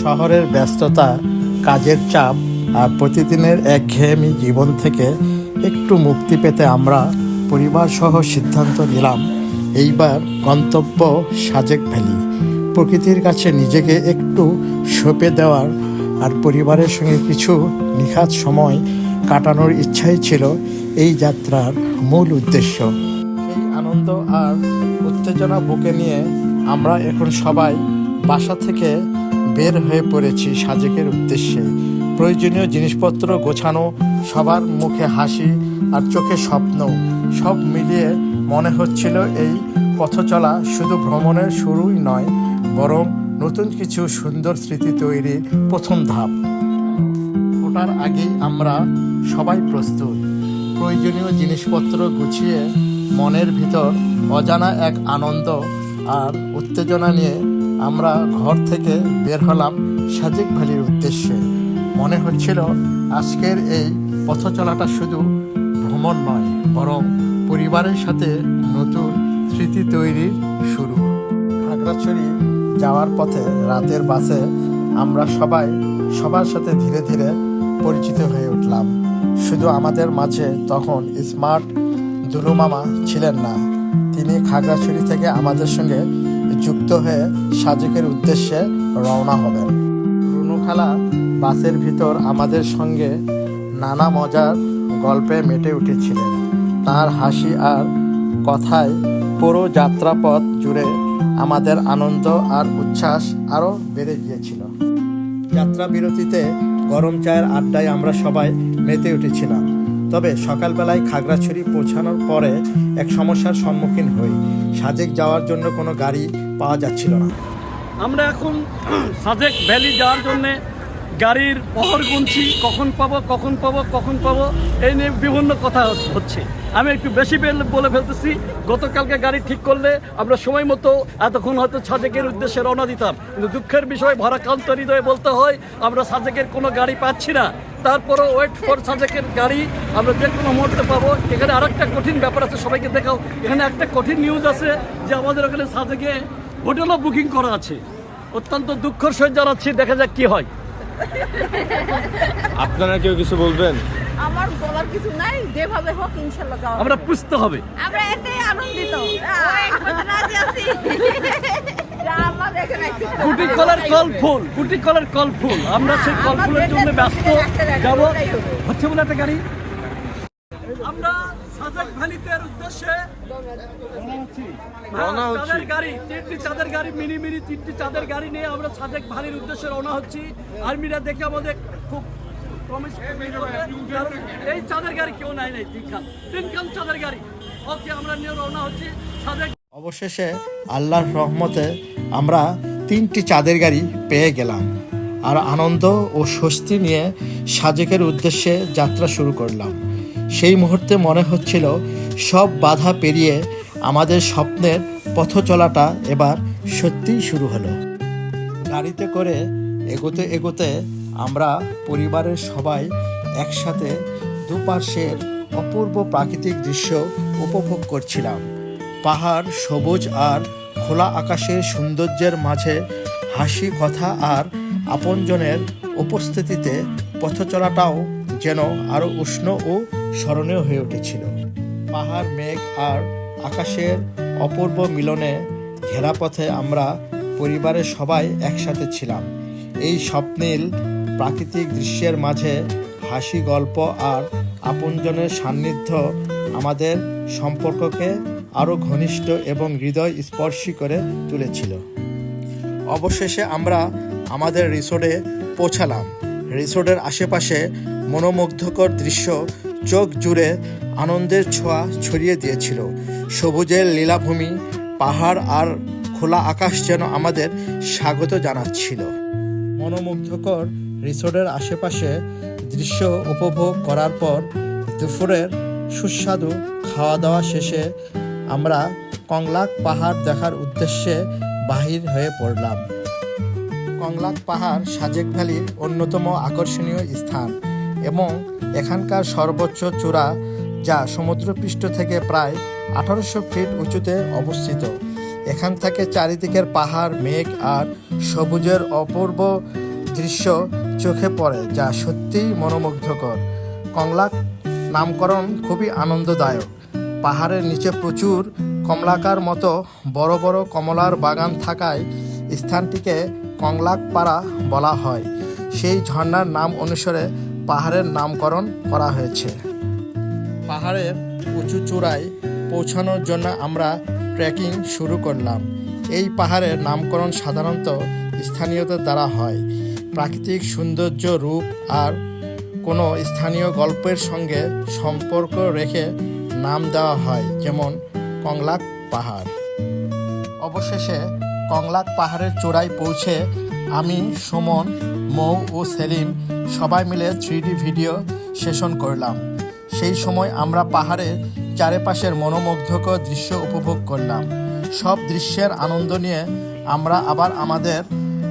শহরের ব্যস্ততা, কাজের চাপ আর প্রতিদিনের একঘেয়েমি জীবন থেকে একটু মুক্তি পেতে আমরা পরিবারসহ সিদ্ধান্ত নিলাম এইবার গন্তব্য সাজেক ভ্যালি। প্রকৃতির কাছে নিজেকে একটু সঁপে দেওয়ার আর পরিবারের সঙ্গে কিছু নিখাত সময় কাটানোর ইচ্ছাই ছিল এই যাত্রার মূল উদ্দেশ্য। এই আনন্দ আর উত্তেজনা বুকে নিয়ে আমরা এখন সবাই বাসা থেকে বের হয়ে পড়েছি সাজেকের উদ্দেশ্যে। প্রয়োজনীয় জিনিসপত্র গোছানো, সবার মুখে হাসি আর চোখে স্বপ্ন, সব মিলিয়ে মনে হচ্ছিল এই পথ চলা শুধু ভ্রমণের শুরুই নয়, বরং নতুন কিছু সুন্দর স্মৃতি তৈরির প্রথম ধাপ। ওঠার আগেই আমরা সবাই প্রস্তুত, প্রয়োজনীয় জিনিসপত্র গুছিয়ে মনের ভিতর অজানা এক আনন্দ আর উত্তেজনা নিয়ে আমরা ঘর থেকে বের হলাম সাজেক ভ্যালির উদ্দেশ্যে। মনে হচ্ছিল আজকের এই পথ চলাটা শুধু ভ্রমণ নয়, বরং পরিবারের সাথে নতুন স্মৃতি তৈরির শুরু। খাগড়াছড়ি যাওয়ার পথে রাতের বাসে আমরা সবাই সবার সাথে ধীরে ধীরে পরিচিত হয়ে উঠলাম। শুধু আমাদের মাঝে তখন স্মার্ট দুলু মামা ছিলেন না, তিনি খাগড়াছড়ি থেকে আমাদের সঙ্গে যুক্ত হয়ে সাজেকের উদ্দেশ্যে রওনা হবেন। রুনু খালা বাসের ভিতর আমাদের সঙ্গে নানা মজার গল্পে মেতে উঠেছিলেন। তার হাসি আর কথায় পুরো যাত্রাপথ জুড়ে আমাদের আনন্দ আর উচ্ছ্বাস আরও বেড়ে গিয়েছিল। যাত্রা বিরতিতে গরম চায়ের আড্ডায় আমরা সবাই মেতে উঠেছিলাম। তবে সকালবেলায় খাগড়াছড়ি পৌঁছানোর পরে এক সমস্যার সম্মুখীন হই। সাজেক যাওয়ার জন্য কোনো গাড়ি পাওয়া যাচ্ছিল না। আমরা এখন সাজেক ভ্যালি যাওয়ার জন্যে গাড়ির পহর গুনছি, কখন পাবো এই নিয়ে বিভিন্ন কথা হচ্ছে। আমি একটু বেশি বলে ফেলতেছি। গতকালকে গাড়ি ঠিক করলে আমরা সময় মতো এতক্ষণ হয়তো সাজেকের উদ্দেশ্যে রওনা দিতাম, কিন্তু দুঃখের বিষয় ভারাক্রান্ত হৃদয়ে বলতে হয় আমরা সাজেকের কোনো গাড়ি পাচ্ছি না। তারপরও ওয়েট ফর সাজেকের গাড়ি আমরা যে কোনো মুহূর্তে পাবো। এখানে আরেকটা কঠিন ব্যাপার আছে, সবাইকে দেখাও। এখানে একটা কঠিন নিউজ আছে যে আমাদের ওখানে সাজেকে হোটেলও বুকিং করা আছে। অত্যন্ত দুঃখের সহিত জানাচ্ছি, দেখা যাক কি হয়। আপনারা কেউ কিছু বলবেন? আমার বলার কিছু নাই, যেভাবে হোক ইনশাআল্লাহ যাওয়া আমরা বুঝতে হবে। আমরা এতে আনন্দিত, রাজি আছি। কুটি কলার কল ফুল, আমরা সেই কল ফুলের জন্য ব্যস্ত। যাব হচ্ছে বলে একটা গাড়ি। আমরা সাজেক ভ্যালিতে উদ্দেশ্যে চাঁদের গাড়ি, তিনটি চাঁদের গাড়ি, মিনি তিনটি চাঁদের গাড়ি নিয়ে আমরা সাজেক ভ্যালির উদ্দেশ্যে রওনা হচ্ছি। আর্মিরা দেখে আমাদের খুব এই চাঁদের গাড়ি কেউ নাই তিনখান চাঁদের গাড়ি। ওকে, আমরা নিয়ে রওনা হচ্ছি সাজেক। অবশেষে আল্লাহর রহমতে আমরা 3টি চাঁদের গাড়ি পেয়ে গেলাম আর আনন্দ ও স্বস্তি নিয়ে সাজেকের উদ্দেশ্যে যাত্রা শুরু করলাম। সেই মুহূর্তে মনে হচ্ছিল সব বাধা পেরিয়ে আমাদের স্বপ্নের পথ চলাটা এবার সত্যিই শুরু হলো। গাড়িতে করে এগোতে এগোতে আমরা পরিবারের সবাই একসাথে দুপাশের অপূর্ব প্রাকৃতিক দৃশ্য উপভোগ করছিলাম। পাহাড়, সবুজ আর খোলা আকাশের সৌন্দর্যের মাঝে হাসি, কথা আর আপনজনের উপস্থিতিতে পথ চলাটাও যেন আরও উষ্ণ ও স্মরণীয় হয়ে উঠেছিল। পাহাড়, মেঘ আর আকাশের অপূর্ব মিলনে ঘেরা পথে আমরা পরিবারের সবাই একসাথে ছিলাম। এই স্বপ্নীল প্রাকৃতিক দৃশ্যের মাঝে হাসি, গল্প আর আপনজনের সান্নিধ্য আমাদের সম্পর্ককে আরও ঘনিষ্ঠ এবং হৃদয় স্পর্শী করে তুলেছিল। অবশেষে আমরা আমাদের রিসোর্টে পৌঁছালাম। রিসোর্টের আশেপাশে মনোমুগ্ধকর দৃশ্য চোখ জুড়ে আনন্দের ছোঁয়া ছড়িয়ে দিয়েছিল। সবুজের লীলাভূমি, পাহাড় আর খোলা আকাশ যেন আমাদের স্বাগত জানাচ্ছিল। মনোমুগ্ধকর রিসোর্টের আশেপাশে দৃশ্য উপভোগ করার পর দুপুরের সুস্বাদু খাওয়া দাওয়া শেষে আমরা কংলাক পাহাড় দেখার উদ্দেশ্যে বাহির হয়ে পড়লাম। কংলাক পাহাড় সাজেক ভ্যালির অন্যতম আকর্ষণীয় স্থান এবং এখানকার সর্বোচ্চ চূড়া, যা সমুদ্রপৃষ্ঠ থেকে প্রায় 1800 ফিট উঁচুতে অবস্থিত। এখান থেকে চারিদিকের পাহাড়, মেঘ আর সবুজের অপূর্ব দৃশ্য চোখে পড়ে, যা সত্যিই মনোমুগ্ধকর। কংলাক নামকরণ খুবই আনন্দদায়ক। পাহাড়ের নিচে প্রচুর কমলাকার মতো বড় বড় কমলার বাগান থাকায় স্থানটিকে কংলাক পাড়া বলা হয়। সেই ঝর্ণার নাম অনুসারে পাহাড়ের নামকরণ করা হয়েছে। পাহাড়ের উঁচু চূড়ায় পৌঁছানোর জন্য আমরা ট্রেকিং শুরু করলাম। এই পাহাড়ের নামকরণ সাধারণত স্থানীয়দের দ্বারা হয়। প্রাকৃতিক সৌন্দর্য, রূপ আর কোনো স্থানীয় গল্পের সঙ্গে সম্পর্ক রেখে নাম দেওয়া হয়, যেমন কংলাক পাহাড়। অবশেষে কংলাক পাহাড়ের চূড়ায় পৌঁছে আমি, সুমন, মৌ ও সেলিম সবাই মিলে 3D ভিডিও সেশন করলাম। সেই সময় আমরা পাহাড়ের চারপাশের মনোমুগ্ধকর দৃশ্য উপভোগ করলাম। সব দৃশ্যের আনন্দ নিয়ে আমরা আবার আমাদের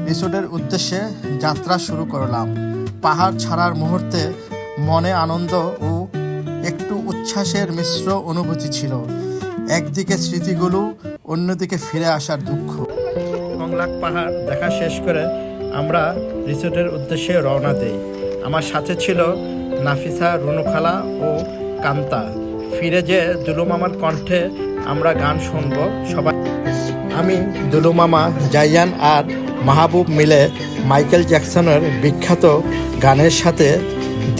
রিসোর্টের উদ্দেশ্যে যাত্রা শুরু করলাম। পাহাড় ছাড়ার মুহূর্তে মনে আনন্দ ও একটু উচ্ছ্বাসের মিশ্র অনুভূতি ছিল। একদিকে স্মৃতিগুলো, অন্যদিকে ফিরে আসার দুঃখ। কংলাক পাহাড় দেখা শেষ করে আমরা রিসোর্টের উদ্দেশ্যে রওনা দেই। আমার সাথে ছিল নাফিসা, রুনুখালা ও কান্তা। ফিরে যে দুলু মামার কণ্ঠে আমরা গান শুনব সবাই। আমি, দুলু মামা, জাইয়ান আর মাহবুব মিলে মাইকেল জ্যাকসনের বিখ্যাত গানের সাথে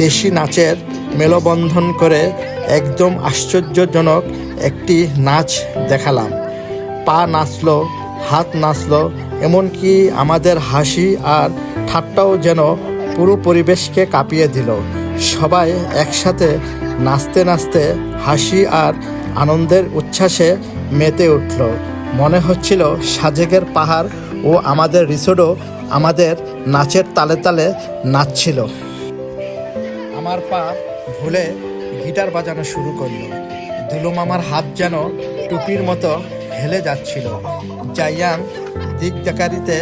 দেশি নাচের মেলবন্ধন করে একদম আশ্চর্যজনক একটি নাচ দেখালাম। পা নাচলো, হাত নাচলো, এমনকি আমাদের হাসি আর ঠাট্টাও যেন পুরো পরিবেশকে কাঁপিয়ে দিল। সবাই একসাথে নাচতে নাচতে হাসি আর আনন্দের উচ্ছ্বাসে মেতে উঠল। মনে হচ্ছিল সাজেকের পাহাড় ও আমাদের রিসোর্টও আমাদের নাচের তালে তালে নাচছিল। আমার পা ভুলে গিটার বাজানো শুরু করলো। দুলু মামার হাত যেন টুপির মতো হেলে যাচ্ছিল। জাইয়ান দিক দেখারিতে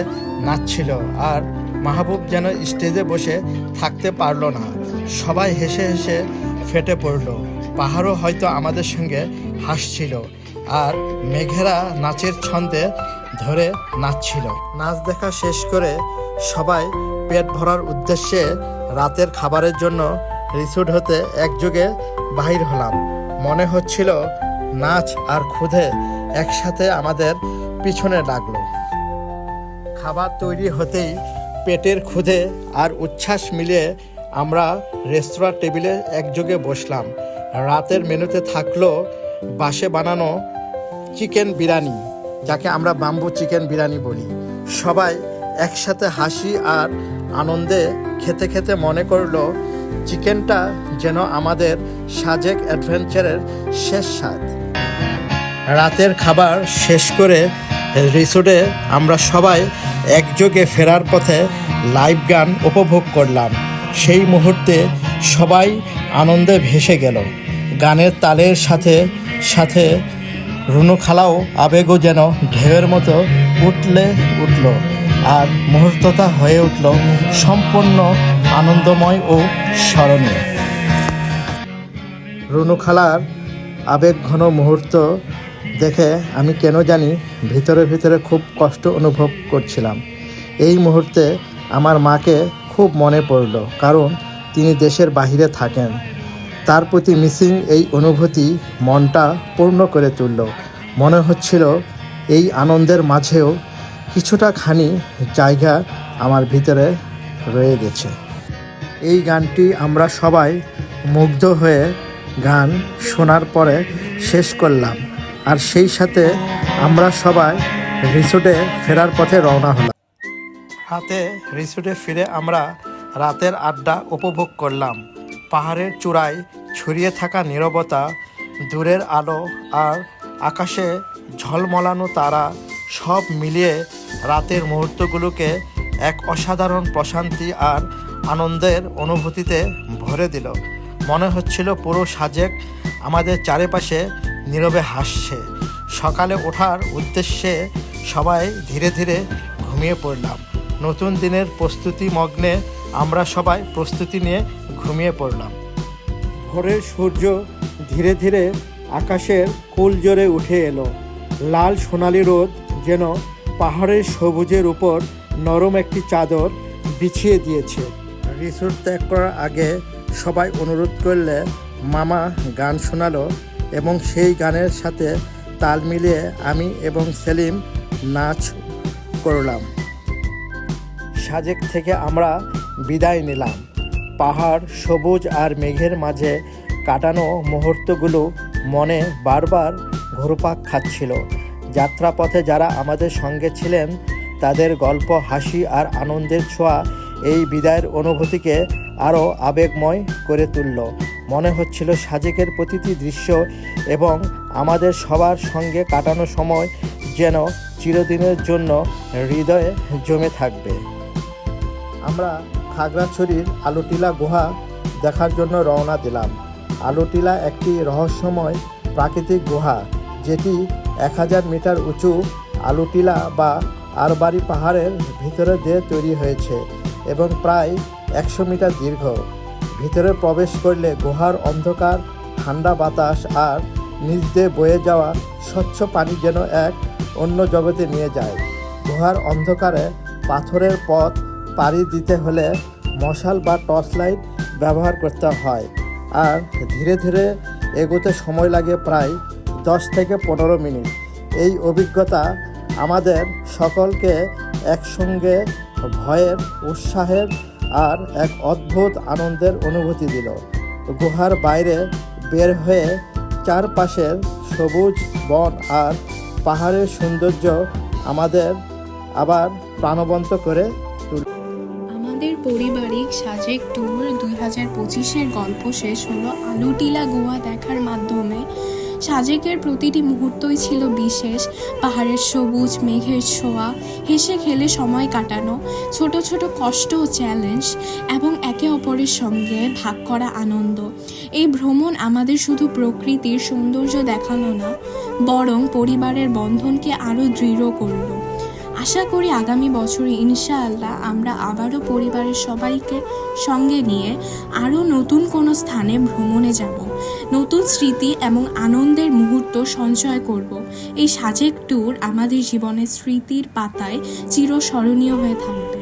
নাচছিল আর মাহবুব যেন স্টেজে বসে থাকতে পারল না। সবাই হেসে হেসে ফেটে পড়ল। পাহাড়ও হয়তো আমাদের সঙ্গে হাসছিল আর মেঘেরা নাচের ছন্দে ধরে নাচছিল। নাচ দেখা শেষ করে সবাই পেট ভরার উদ্দেশ্যে রাতের খাবারের জন্য রিসোর্ট হতে একযোগে বাহির হলাম। মনে হচ্ছিল নাচ আর ক্ষুধে একসাথে আমাদের পিছনে লাগলো। খাবার তৈরি হতেই পেটের ক্ষুধে আর উচ্ছ্বাস মিলিয়ে আমরা রেস্তোরাঁ টেবিলে একযোগে বসলাম। রাতের মেনুতে থাকলো বাসে বানানো চিকেন বিরিয়ানি, যাকে আমরা বাম্বু চিকেন বিরিয়ানি বলি। সবাই একসাথে হাসি আর আনন্দে খেতে খেতে মনে করলো চিকেনটা যেন আমাদের সাজেক অ্যাডভেঞ্চারের শেষ স্বাদ। রাতের খাবার শেষ করে রিসোর্টে আমরা সবাই একযোগে ফেরার পথে লাইভ গান উপভোগ করলাম। সেই মুহূর্তে সবাই আনন্দে ভেসে গেল। গানের তালের সাথে সাথে রুনুখালাও আবেগও যেন ঢেউয়ের মতো উঠল আর মুহূর্তটা হয়ে উঠল সম্পূর্ণ আনন্দময় ও স্মরণীয়। রুনুখালার আবেগঘন মুহূর্ত দেখে আমি কেন জানি ভিতরে ভিতরে খুব কষ্ট অনুভব করছিলাম। এই মুহূর্তে আমার মাকে খুব মনে পড়ল, কারণ তিনি দেশের বাইরে থাকেন। তার প্রতি মিসিং এই অনুভূতি মনটা পূর্ণ করে তুলল। মনে হচ্ছিল এই আনন্দের মাঝেও কিছুটা খানি জায়গা আমার ভিতরে রয়ে গেছে। এই গানটি আমরা সবাই মুগ্ধ হয়ে গান শোনার পরে শেষ করলাম, আর সেই সাথে আমরা সবাই রিসোর্টে ফেরার পথে রওনা হলাম। রাতে রিসোর্টে ফিরে আমরা রাতের আড্ডা উপভোগ করলাম। পাহাড়ের চূড়ায় ছড়িয়ে থাকা নীরবতা, দূরের আলো আর আকাশে ঝলমলানো তারা সব মিলিয়ে রাতের মুহূর্তগুলোকে এক অসাধারণ প্রশান্তি আর আনন্দের অনুভূতিতে ভরে দিল। মনে হচ্ছিল পুরো সাজেক আমাদের চারিপাশে নীরবে হাসছে। সকালে ওঠার উদ্দেশ্যে সবাই ধীরে ধীরে ঘুমিয়ে পড়লাম। নতুন দিনের প্রস্তুতি মগ্নে আমরা সবাই প্রস্তুতি নিয়ে ঘুমিয়ে পড়লাম। ভোরের সূর্য ধীরে ধীরে আকাশের কুল জোরে উঠে এলো। লাল সোনালি রোদ যেন পাহাড়ের সবুজের উপর নরম একটি চাদর বিছিয়ে দিয়েছে। রিসোর্ট ত্যাগ করার আগে সবাই অনুরোধ করলে মামা গান শোনালো এবং সেই গানের সাথে তাল মিলিয়ে আমি এবং সেলিম নাচ করলাম। সাজেক থেকে আমরা বিদায় নিলাম। পাহাড়, সবুজ আর মেঘের মাঝে কাটানো মুহূর্তগুলো মনে বারবার ঘুরপাক খাচ্ছিল। যাত্রাপথে যারা আমাদের সঙ্গে ছিলেন তাদের গল্প, হাসি আর আনন্দের ছোঁয়া এই বিদায়ের অনুভূতিকে আরও আবেগময় করে তুলল। মনে হচ্ছিল সাজেকের প্রতিটি দৃশ্য এবং আমাদের সবার সঙ্গে কাটানো সময় যেন চিরদিনের জন্য হৃদয়ে জমে থাকবে। আমরা খাগড়াছড়ির আলুটিলা গুহা দেখার জন্য রওনা দিলাম। আলুটিলা একটি রহস্যময় প্রাকৃতিক গুহা, যেটি 1000 মিটার উঁচু আলুটিলা বা আরবারি পাহাড়ের ভিতরে দিয়ে তৈরি হয়েছে এবং প্রায় 100 মিটার দীর্ঘ। ভিতরে প্রবেশ করলে গুহার অন্ধকার, ঠান্ডা বাতাস আর নিচ দিয়ে বয়ে যাওয়া স্বচ্ছ পানি যেন এক অন্য জগতে নিয়ে যায়। গুহার অন্ধকারে পাথরের পথ পাড়ি দিতে হলে মশাল বা টর্চ লাইট ব্যবহার করতে হয়, আর ধীরে ধীরে এগোতে সময় লাগে প্রায় 10 থেকে 15 মিনিট। এই অভিজ্ঞতা আমাদের সকলকে একসঙ্গে ভয়ের, উৎসাহের আর এক অদ্ভুত আনন্দের অনুভূতি দিল। গুহার বাইরে বের হয়ে চারপাশের সবুজ বন আর পাহাড়ের সৌন্দর্য আমাদের আবার প্রাণবন্ত করে তুলল। আমাদের পারিবারিক সাজেক ট্যুর 2025-এর গল্প শেষ হলো আলুটিলা গুহা দেখার মাধ্যমে। সাজেকের প্রতিটি মুহূর্তই ছিল বিশেষ। পাহাড়ের সবুজ, মেঘের ছোঁয়া, হেসে খেলে সময় কাটানো, ছোট ছোট কষ্ট ও চ্যালেঞ্জ এবং একে অপরের সঙ্গে ভাগ করা আনন্দ। এই ভ্রমণ আমাদের শুধু প্রকৃতির সৌন্দর্য দেখালো না, বরং পরিবারের বন্ধনকে আরও দৃঢ় করলো। আশা করি আগামী বছরে ইনশাআল্লাহ আমরা আবারও পরিবারের সবাইকে সঙ্গে নিয়ে আরও নতুন কোনো স্থানে ভ্রমণে যাব, নতুন স্মৃতি এবং আনন্দের মুহূর্ত সঞ্চয় করব। এই সাজেক ট্যুর আমাদের জীবনের স্মৃতির পাতায় চিরস্মরণীয় হয়ে থাকবে।